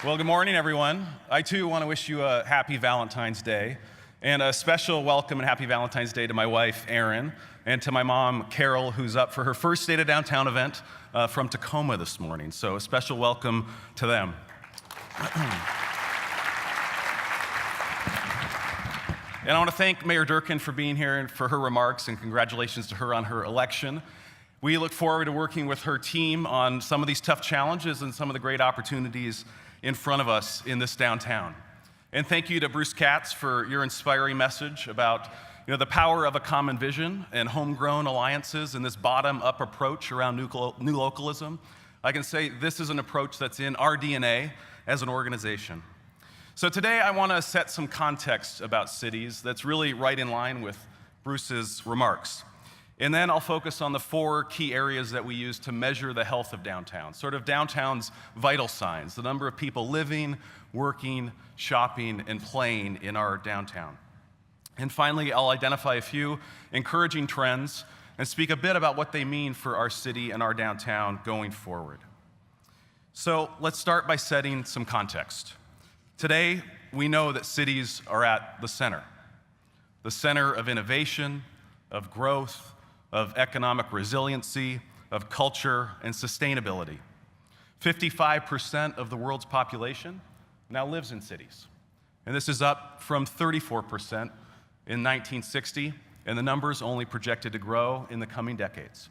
Well, good morning, everyone. I, too, want to wish you a happy Valentine's Day, and a special welcome and happy Valentine's Day to my wife, Erin, and to my mom, Carol, who's up for her first State of Downtown event from Tacoma this morning. So a special welcome to them. And I want to thank Mayor Durkin for being here and for her remarks, and congratulations to her on her election. We look forward to working with her team on some of these tough challenges and some of the great opportunities in front of us in this downtown. And thank you to Bruce Katz for your inspiring message about the power of a common vision and homegrown alliances and this bottom-up approach around new localism. I can say this is an approach that's in our DNA as an organization. So today I want to set some context about cities that's really right in line with Bruce's remarks. And then I'll focus on the 4 key areas that we use to measure the health of downtown, sort of downtown's vital signs, the number of people living, working, shopping, and playing in our downtown. And finally, I'll identify a few encouraging trends and speak a bit about what they mean for our city and our downtown going forward. So let's start by setting some context. Today, we know that cities are at the center of innovation, of growth, of economic resiliency, of culture, and sustainability. 55% of the world's population now lives in cities. And this is up from 34% in 1960, and the number's only projected to grow in the coming decades.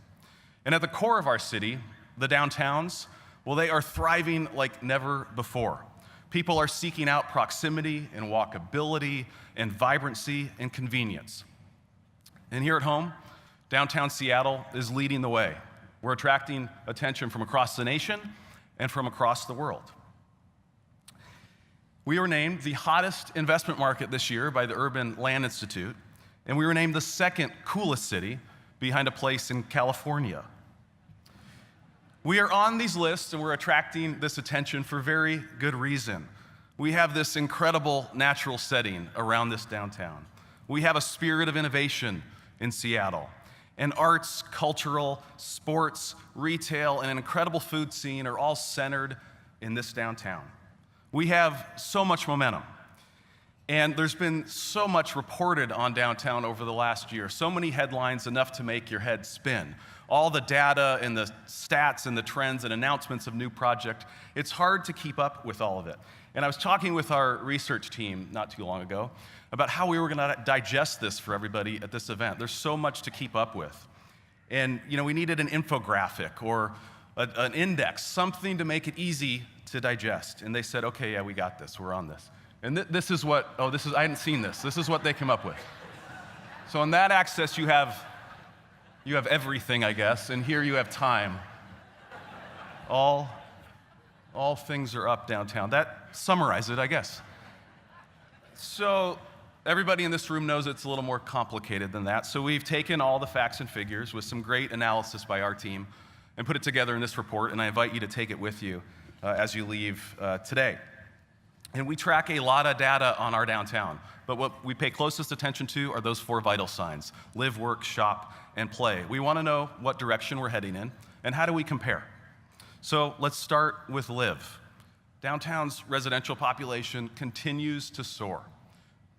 And at the core of our city, the downtowns, well, they are thriving like never before. People are seeking out proximity and walkability and vibrancy and convenience. And here at home, downtown Seattle is leading the way. We're attracting attention from across the nation and from across the world. We were named the hottest investment market this year by the Urban Land Institute, and we were named the second coolest city behind a place in California. We are on these lists and we're attracting this attention for very good reason. We have this incredible natural setting around this downtown. We have a spirit of innovation in Seattle. And arts, cultural, sports, retail, and an incredible food scene are all centered in this downtown. We have so much momentum. And there's been so much reported on downtown over the last year, so many headlines, enough to make your head spin. All the data and the stats and the trends and announcements of new projects, it's hard to keep up with all of it. And I was talking with our research team not too long ago about how we were going to digest this for everybody at this event. There's so much to keep up with. And we needed an infographic or an index, something to make it easy to digest. And they said, okay, yeah, we got this, we're on this. And this is what, I hadn't seen this. This is what they came up with. So on that axis, you have everything, I guess, and here you have time. All things are up downtown. That summarizes it, I guess. So everybody in this room knows it's a little more complicated than that. So we've taken all the facts and figures with some great analysis by our team and put it together in this report, and I invite you to take it with you as you leave today. And we track a lot of data on our downtown, but what we pay closest attention to are those 4 vital signs: live, work, shop, and play. We want to know what direction we're heading in, and how do we compare? So let's start with live. Downtown's residential population continues to soar.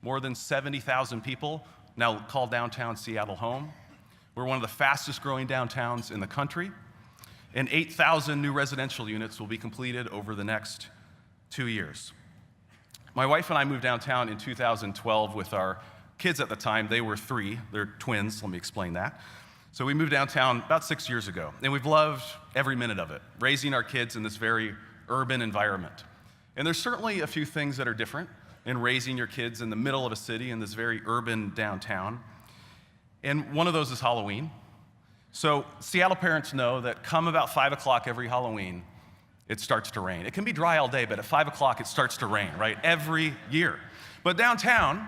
More than 70,000 people now call downtown Seattle home. We're one of the fastest growing downtowns in the country, and 8,000 new residential units will be completed over the next 2 years. My wife and I moved downtown in 2012 with our kids at the time. They were 3, they're twins, let me explain that. So we moved downtown about 6 years ago, and we've loved every minute of it, raising our kids in this very urban environment. And there's certainly a few things that are different in raising your kids in the middle of a city in this very urban downtown. And one of those is Halloween. So Seattle parents know that come about 5 o'clock every Halloween, it starts to rain. It can be dry all day, but at 5 o'clock it starts to rain, right? Every year. But downtown,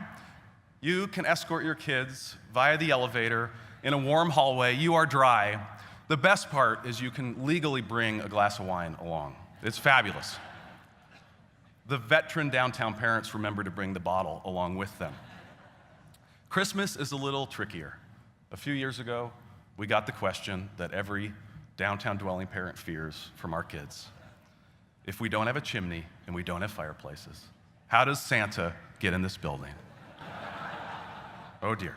you can escort your kids via the elevator in a warm hallway. You are dry. The best part is you can legally bring a glass of wine along. It's fabulous. The veteran downtown parents remember to bring the bottle along with them. Christmas is a little trickier. A few years ago, we got the question that every downtown dwelling parent fears from our kids. if we don't have a chimney and we don't have fireplaces? How does Santa get in this building? Oh dear.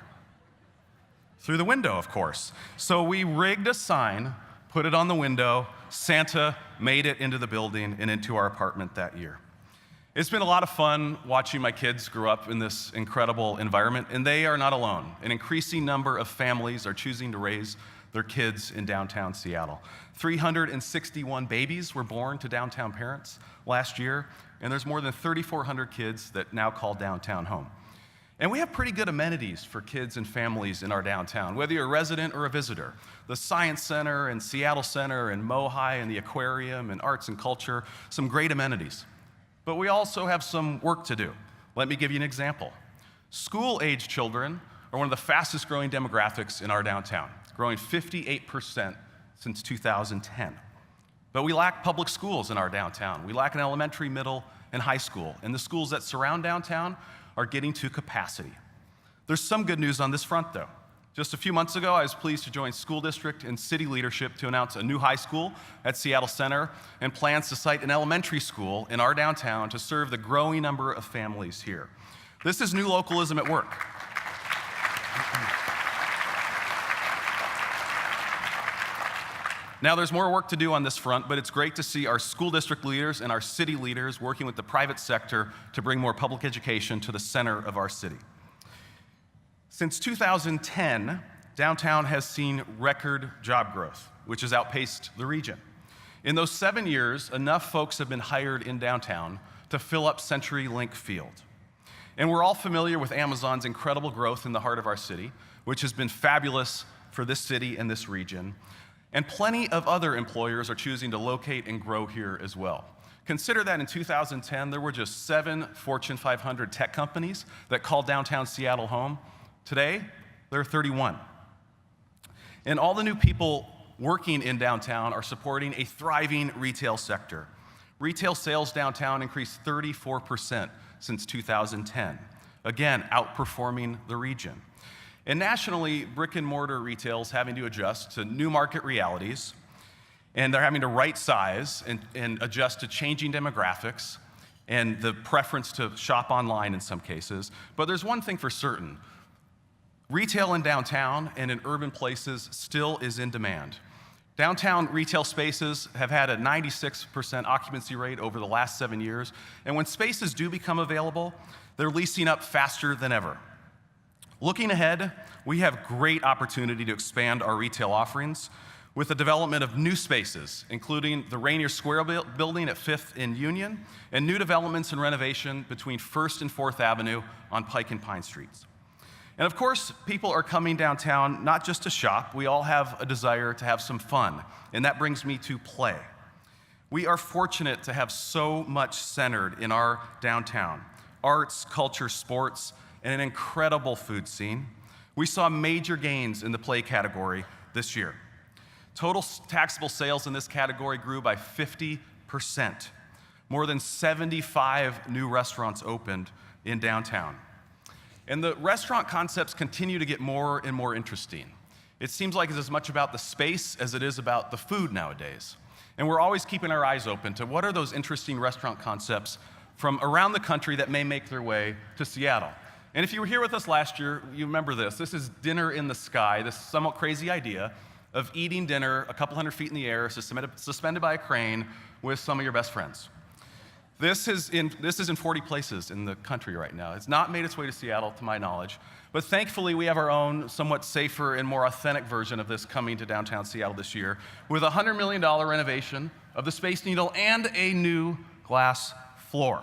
Through the window, of course. So we rigged a sign, put it on the window. Santa made it into the building and into our apartment that year. It's been a lot of fun watching my kids grow up in this incredible environment, and they are not alone. An increasing number of families are choosing to raise their kids in downtown Seattle. 361 babies were born to downtown parents last year, and there's more than 3,400 kids that now call downtown home. And we have pretty good amenities for kids and families in our downtown, whether you're a resident or a visitor. The Science Center and Seattle Center and MoHi and the aquarium and arts and culture, some great amenities. But we also have some work to do. Let me give you an example. School-age children are one of the fastest growing demographics in our downtown, growing 58% since 2010. But we lack public schools in our downtown. We lack an elementary, middle, and high school. And the schools that surround downtown are getting to capacity. There's some good news on this front, though. Just a few months ago, I was pleased to join school district and city leadership to announce a new high school at Seattle Center and plans to site an elementary school in our downtown to serve the growing number of families here. This is new localism at work. Now, there's more work to do on this front, but it's great to see our school district leaders and our city leaders working with the private sector to bring more public education to the center of our city. Since 2010, downtown has seen record job growth, which has outpaced the region. In those 7 years, enough folks have been hired in downtown to fill up CenturyLink Field. And we're all familiar with Amazon's incredible growth in the heart of our city, which has been fabulous for this city and this region. And plenty of other employers are choosing to locate and grow here as well. Consider that in 2010, there were just 7 Fortune 500 tech companies that called downtown Seattle home. Today, there are 31. And all the new people working in downtown are supporting a thriving retail sector. Retail sales downtown increased 34% since 2010, again, outperforming the region. And nationally, brick and mortar retail is having to adjust to new market realities, and they're having to right size and adjust to changing demographics and the preference to shop online in some cases. But there's one thing for certain. Retail in downtown and in urban places still is in demand. Downtown retail spaces have had a 96% occupancy rate over the last 7 years, and when spaces do become available, they're leasing up faster than ever. Looking ahead, we have great opportunity to expand our retail offerings with the development of new spaces, including the Rainier Square building at 5th and Union, and new developments and renovation between 1st and 4th Avenue on Pike and Pine Streets. And of course, people are coming downtown not just to shop, we all have a desire to have some fun, and that brings me to play. We are fortunate to have so much centered in our downtown: arts, culture, sports, and an incredible food scene. We saw major gains in the play category this year. Total taxable sales in this category grew by 50%. More than 75 new restaurants opened in downtown. And the restaurant concepts continue to get more and more interesting. It seems like it's as much about the space as it is about the food nowadays. And we're always keeping our eyes open to what are those interesting restaurant concepts from around the country that may make their way to Seattle. And if you were here with us last year, you remember this. This is dinner in the sky, this somewhat crazy idea of eating dinner a couple hundred feet in the air, suspended by a crane with some of your best friends. This is in 40 places in the country right now. It's not made its way to Seattle, to my knowledge. But thankfully, we have our own somewhat safer and more authentic version of this coming to downtown Seattle this year with a $100 million renovation of the Space Needle and a new glass floor.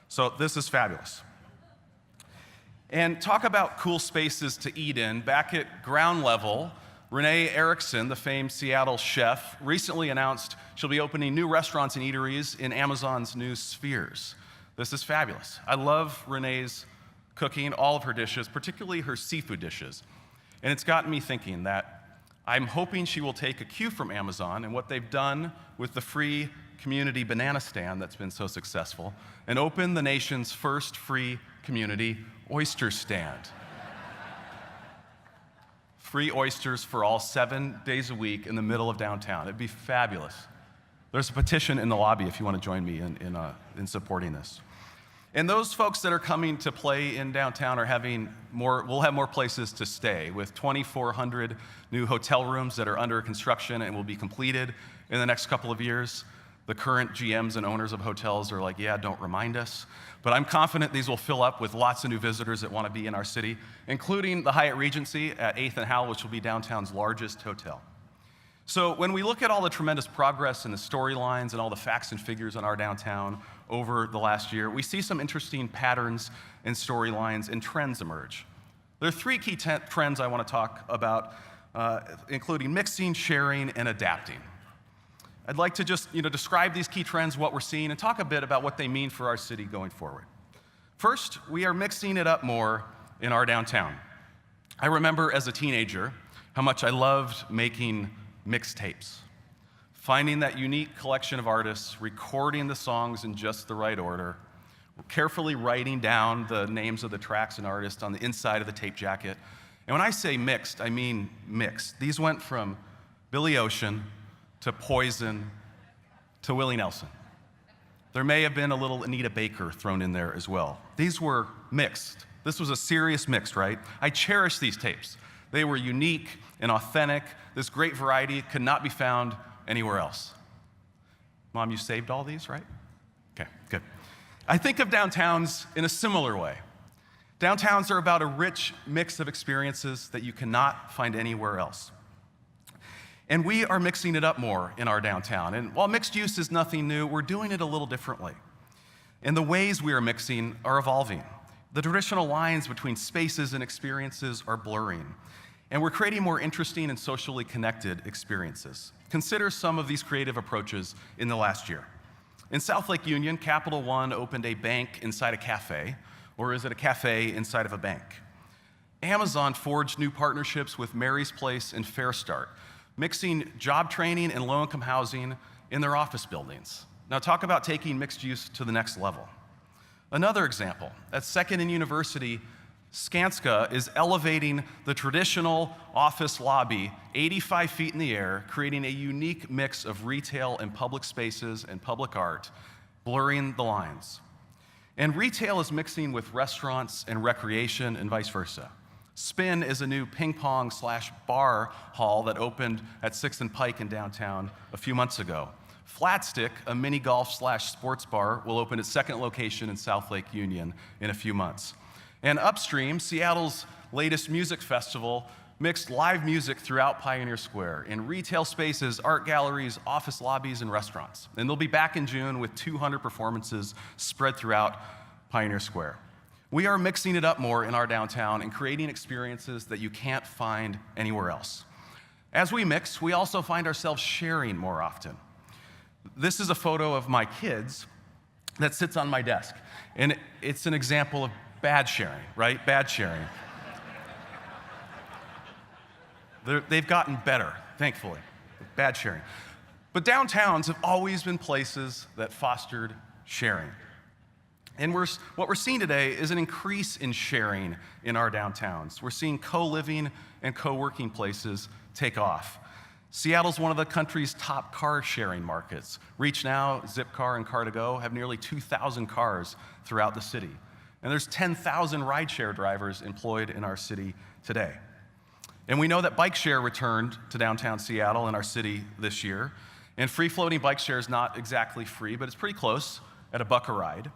So this is fabulous. And talk about cool spaces to eat in. Back at ground level, Renee Erickson, the famed Seattle chef, recently announced she'll be opening new restaurants and eateries in Amazon's new Spheres. This is fabulous. I love Renee's cooking, all of her dishes, particularly her seafood dishes. And it's gotten me thinking that I'm hoping she will take a cue from Amazon and what they've done with the free community banana stand that's been so successful and open the nation's first free community oyster stand. Free oysters for all 7 days a week in the middle of downtown. It'd be fabulous. There's a petition in the lobby if you want to join me in supporting this. And those folks that are coming to play in downtown will have more places to stay, with 2,400 new hotel rooms that are under construction and will be completed in the next couple of years. The current GMs and owners of hotels are like, yeah, don't remind us. But I'm confident these will fill up with lots of new visitors that want to be in our city, including the Hyatt Regency at 8th and Howell, which will be downtown's largest hotel. So when we look at all the tremendous progress and the storylines and all the facts and figures on our downtown over the last year, we see some interesting patterns and storylines and trends emerge. There are three key trends I want to talk about, including mixing, sharing, and adapting. I'd like to just describe these key trends, what we're seeing, and talk a bit about what they mean for our city going forward. First, we are mixing it up more in our downtown. I remember as a teenager how much I loved making mixtapes, finding that unique collection of artists, recording the songs in just the right order, carefully writing down the names of the tracks and artists on the inside of the tape jacket. And when I say mixed, I mean mixed. These went from Billy Ocean to Poison to Willie Nelson. There may have been a little Anita Baker thrown in there as well. These were mixed. This was a serious mix, right? I cherish these tapes. They were unique and authentic. This great variety could not be found anywhere else. Mom, you saved all these, right? Okay, good. I think of downtowns in a similar way. Downtowns are about a rich mix of experiences that you cannot find anywhere else. And we are mixing it up more in our downtown. And while mixed use is nothing new, we're doing it a little differently. And the ways we are mixing are evolving. The traditional lines between spaces and experiences are blurring. And we're creating more interesting and socially connected experiences. Consider some of these creative approaches in the last year. In South Lake Union, Capital One opened a bank inside a cafe, or is it a cafe inside of a bank? Amazon forged new partnerships with Mary's Place and Fair Start, mixing job training and low-income housing in their office buildings. Now talk about taking mixed use to the next level. Another example, at 2nd and University, Skanska is elevating the traditional office lobby 85 feet in the air, creating a unique mix of retail and public spaces and public art, blurring the lines. And retail is mixing with restaurants and recreation and vice versa. Spin is a new ping pong / bar hall that opened at 6th and Pike in downtown a few months ago. Flatstick, a mini golf / sports bar, will open its second location in South Lake Union in a few months. And Upstream, Seattle's latest music festival, mixed live music throughout Pioneer Square in retail spaces, art galleries, office lobbies, and restaurants. And they'll be back in June with 200 performances spread throughout Pioneer Square. We are mixing it up more in our downtown and creating experiences that you can't find anywhere else. As we mix, we also find ourselves sharing more often. This is a photo of my kids that sits on my desk. And it's an example of bad sharing, right? Bad sharing. They've gotten better, thankfully. Bad sharing. But downtowns have always been places that fostered sharing. And what we're seeing today is an increase in sharing in our downtowns. We're seeing co-living and co-working places take off. Seattle's one of the country's top car sharing markets. ReachNow, Zipcar, and Car2Go have nearly 2,000 cars throughout the city. And there's 10,000 rideshare drivers employed in our city today. And we know that bike share returned to downtown Seattle and our city this year. And free-floating bike share is not exactly free, but it's pretty close at $1 a ride.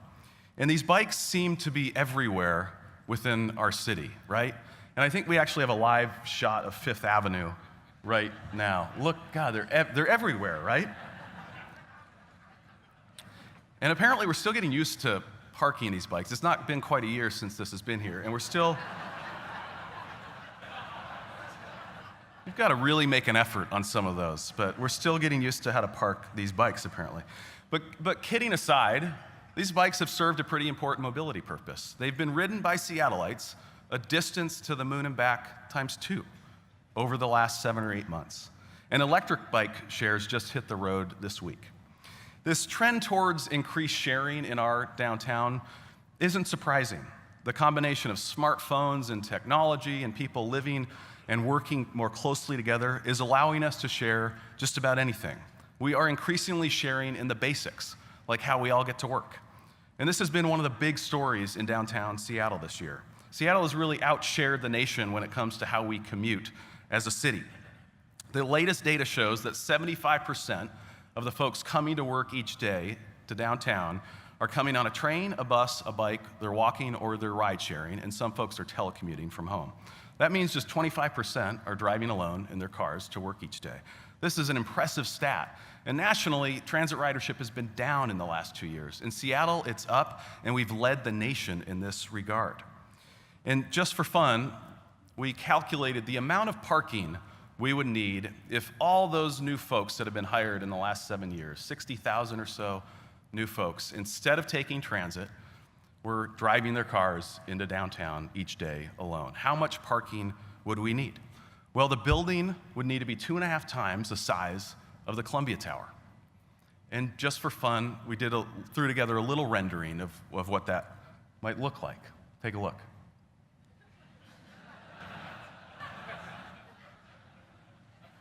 And these bikes seem to be everywhere within our city, right? And I think we actually have a live shot of Fifth Avenue right now. Look, God, they're everywhere, right? And apparently we're still getting used to parking these bikes. It's not been quite a year since this has been here, and we've got to really make an effort on some of those, but we're still getting used to how to park these bikes, apparently. But kidding aside, these bikes have served a pretty important mobility purpose. They've been ridden by Seattleites a distance to the moon and back ×2 over the last 7 or 8 months. And electric bike shares just hit the road this week. This trend towards increased sharing in our downtown isn't surprising. The combination of smartphones and technology and people living and working more closely together is allowing us to share just about anything, We are increasingly sharing in the basics, like how we all get to work. And this has been one of the big stories in downtown Seattle this year. Seattle has really outshared the nation when it comes to how we commute as a city. The latest data shows that 75% of the folks coming to work each day to downtown are coming on a train, a bus, a bike, they're walking, or they're ride sharing, and some folks are telecommuting from home. That means just 25% are driving alone in their cars to work each day. This is an impressive stat. And nationally, transit ridership has been down in the last 2 years. In Seattle, it's up, and we've led the nation in this regard. And just for fun, we calculated the amount of parking we would need if all those new folks that have been hired in the last 7 years, 60,000 or so new folks, instead of taking transit, were driving their cars into downtown each day alone. How much parking would we need? Well, the building would need to be 2.5 times the size of the Columbia Tower. And just for fun, we threw together a little rendering of what that might look like. Take a look.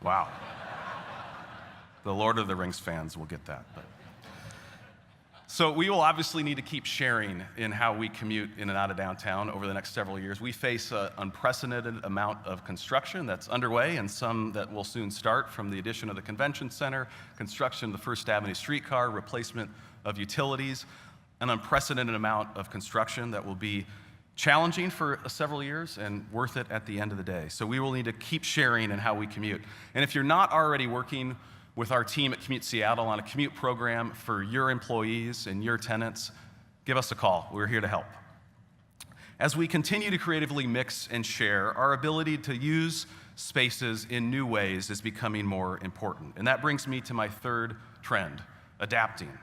Wow. The Lord of the Rings fans will get that. So we will obviously need to keep sharing in how we commute in and out of downtown over the next several years. We face an unprecedented amount of construction that's underway and some that will soon start, from the addition of the convention center, construction of the First Avenue streetcar, replacement of utilities, an unprecedented amount of construction that will be challenging for several years and worth it at the end of the day. So we will need to keep sharing in how we commute. And if you're not already working with our team at Commute Seattle on a commute program for your employees and your tenants, give us a call. We're here to help. As we continue to creatively mix and share, our ability to use spaces in new ways is becoming more important. And that brings me to my third trend, adapting.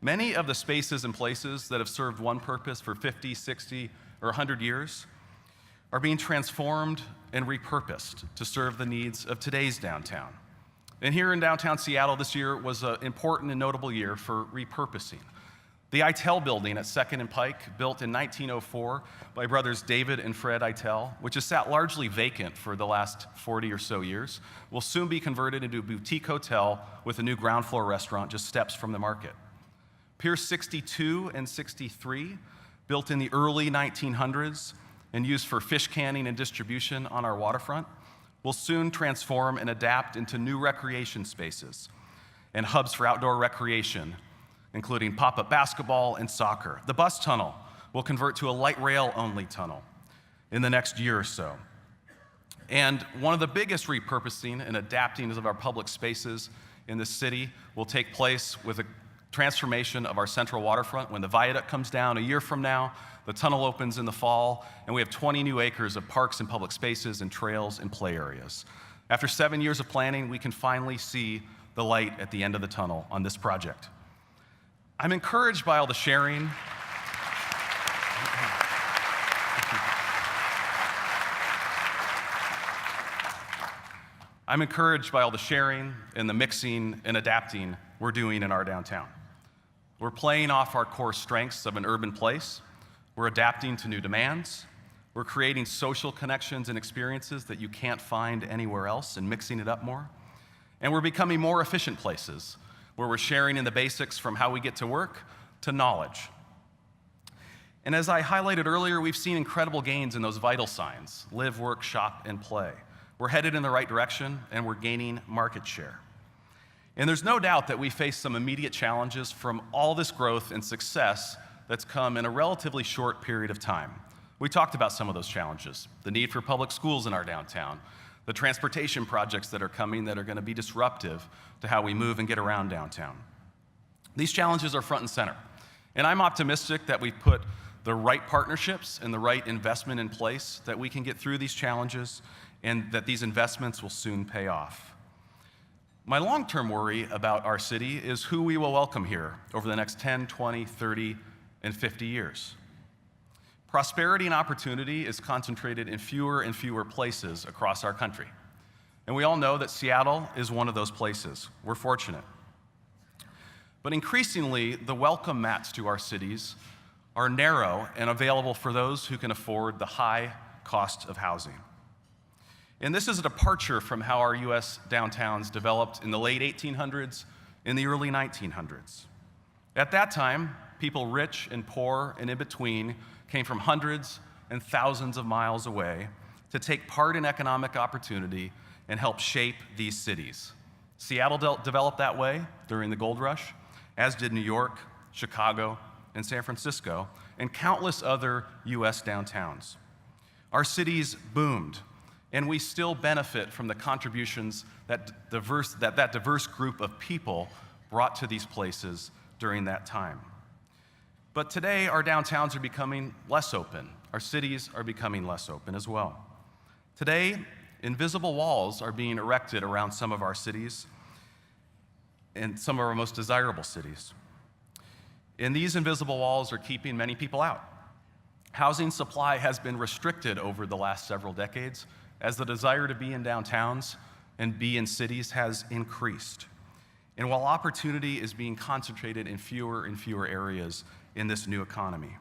Many of the spaces and places that have served one purpose for 50, 60, or 100 years are being transformed and repurposed to serve the needs of today's downtown. And here in downtown Seattle this year was an important and notable year for repurposing. The Eitel building at 2nd and Pike, built in 1904 by brothers David and Fred Eitel, which has sat largely vacant for the last 40 or so years, will soon be converted into a boutique hotel with a new ground floor restaurant just steps from the market. Pier 62 and 63, built in the early 1900s and used for fish canning and distribution on our waterfront, will soon transform and adapt into new recreation spaces and hubs for outdoor recreation, including pop-up basketball and soccer. The bus tunnel will convert to a light rail-only tunnel in the next year or so. And one of the biggest repurposing and adapting of our public spaces in the city will take place with a transformation of our central waterfront. When the viaduct comes down a year from now, the tunnel opens in the fall, and we have 20 new acres of parks and public spaces and trails and play areas. After 7 years of planning, we can finally see the light at the end of the tunnel on this project. I'm encouraged by all the sharing. I'm encouraged by all the sharing and the mixing and adapting we're doing in our downtown. We're playing off our core strengths of an urban place. We're adapting to new demands. We're creating social connections and experiences that you can't find anywhere else and mixing it up more. And we're becoming more efficient places where we're sharing in the basics from how we get to work to knowledge. And as I highlighted earlier, we've seen incredible gains in those vital signs: live, work, shop, and play. We're headed in the right direction, and we're gaining market share. And there's no doubt that we face some immediate challenges from all this growth and success that's come in a relatively short period of time. We talked about some of those challenges: the need for public schools in our downtown, the transportation projects that are coming that are going to be disruptive to how we move and get around downtown. These challenges are front and center, and I'm optimistic that we've put the right partnerships and the right investment in place that we can get through these challenges and that these investments will soon pay off. My long-term worry about our city is who we will welcome here over the next 10, 20, 30, and 50 years. Prosperity and opportunity is concentrated in fewer and fewer places across our country. And we all know that Seattle is one of those places. We're fortunate. But increasingly, the welcome mats to our cities are narrow and available for those who can afford the high cost of housing. And this is a departure from how our US downtowns developed in the late 1800s, in the early 1900s. At that time, people rich and poor and in between came from hundreds and thousands of miles away to take part in economic opportunity and help shape these cities. Seattle developed that way during the gold rush, as did New York, Chicago, and San Francisco, and countless other US downtowns. Our cities boomed, and we still benefit from the contributions that diverse group of people brought to these places during that time. But today, our downtowns are becoming less open. Our cities are becoming less open as well. Today, invisible walls are being erected around some of our cities and some of our most desirable cities. And these invisible walls are keeping many people out. Housing supply has been restricted over the last several decades as the desire to be in downtowns and be in cities has increased. And while opportunity is being concentrated in fewer and fewer areas in this new economy.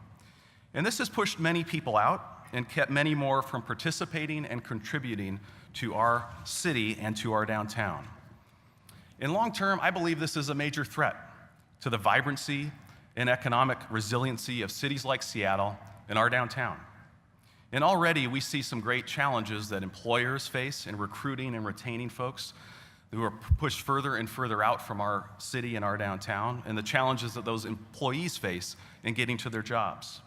And this has pushed many people out and kept many more from participating and contributing to our city and to our downtown. In long term, I believe this is a major threat to the vibrancy and economic resiliency of cities like Seattle and our downtown. And already we see some great challenges that employers face in recruiting and retaining folks who are pushed further and further out from our city and our downtown, and the challenges that those employees face in getting to their jobs.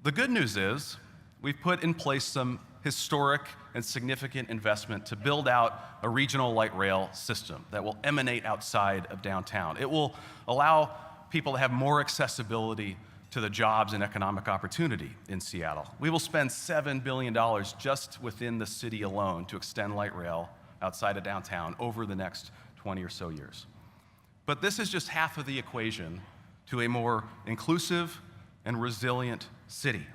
The good news is we've put in place some historic and significant investment to build out a regional light rail system that will emanate outside of downtown. It will allow people to have more accessibility to the jobs and economic opportunity in Seattle. We will spend $7 billion just within the city alone to extend light rail outside of downtown over the next 20 or so years. But this is just half of the equation to a more inclusive and resilient city.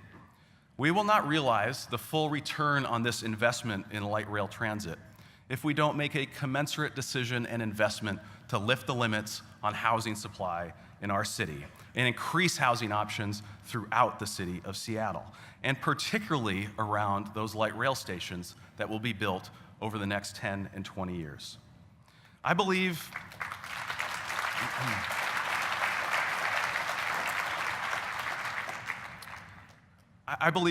We will not realize the full return on this investment in light rail transit if we don't make a commensurate decision and investment to lift the limits on housing supply in our city and increase housing options throughout the city of Seattle, and particularly around those light rail stations that will be built over the next 10 and 20 years. I believe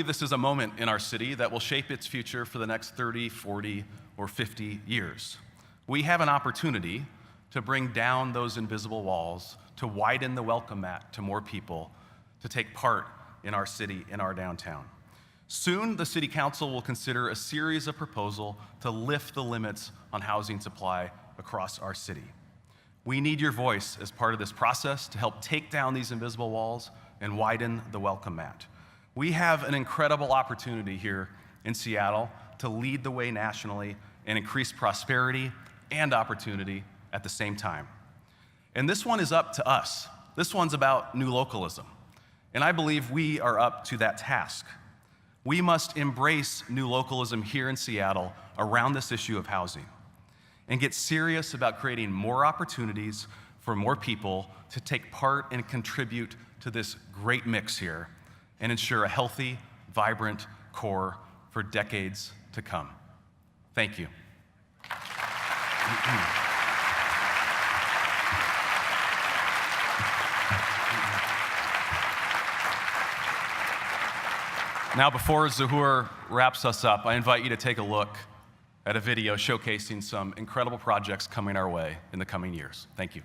this is a moment in our city that will shape its future for the next 30, 40, or 50 years. We have an opportunity to bring down those invisible walls, to widen the welcome mat to more people to take part in our city, in our downtown. Soon, the City Council will consider a series of proposals to lift the limits on housing supply across our city. We need your voice as part of this process to help take down these invisible walls and widen the welcome mat. We have an incredible opportunity here in Seattle to lead the way nationally and increase prosperity and opportunity at the same time. And this one is up to us. This one's about new localism. And I believe we are up to that task. We must embrace new localism here in Seattle around this issue of housing and get serious about creating more opportunities for more people to take part and contribute to this great mix here and ensure a healthy, vibrant core for decades to come. Thank you. Now, before Zahur wraps us up, I invite you to take a look at a video showcasing some incredible projects coming our way in the coming years. Thank you.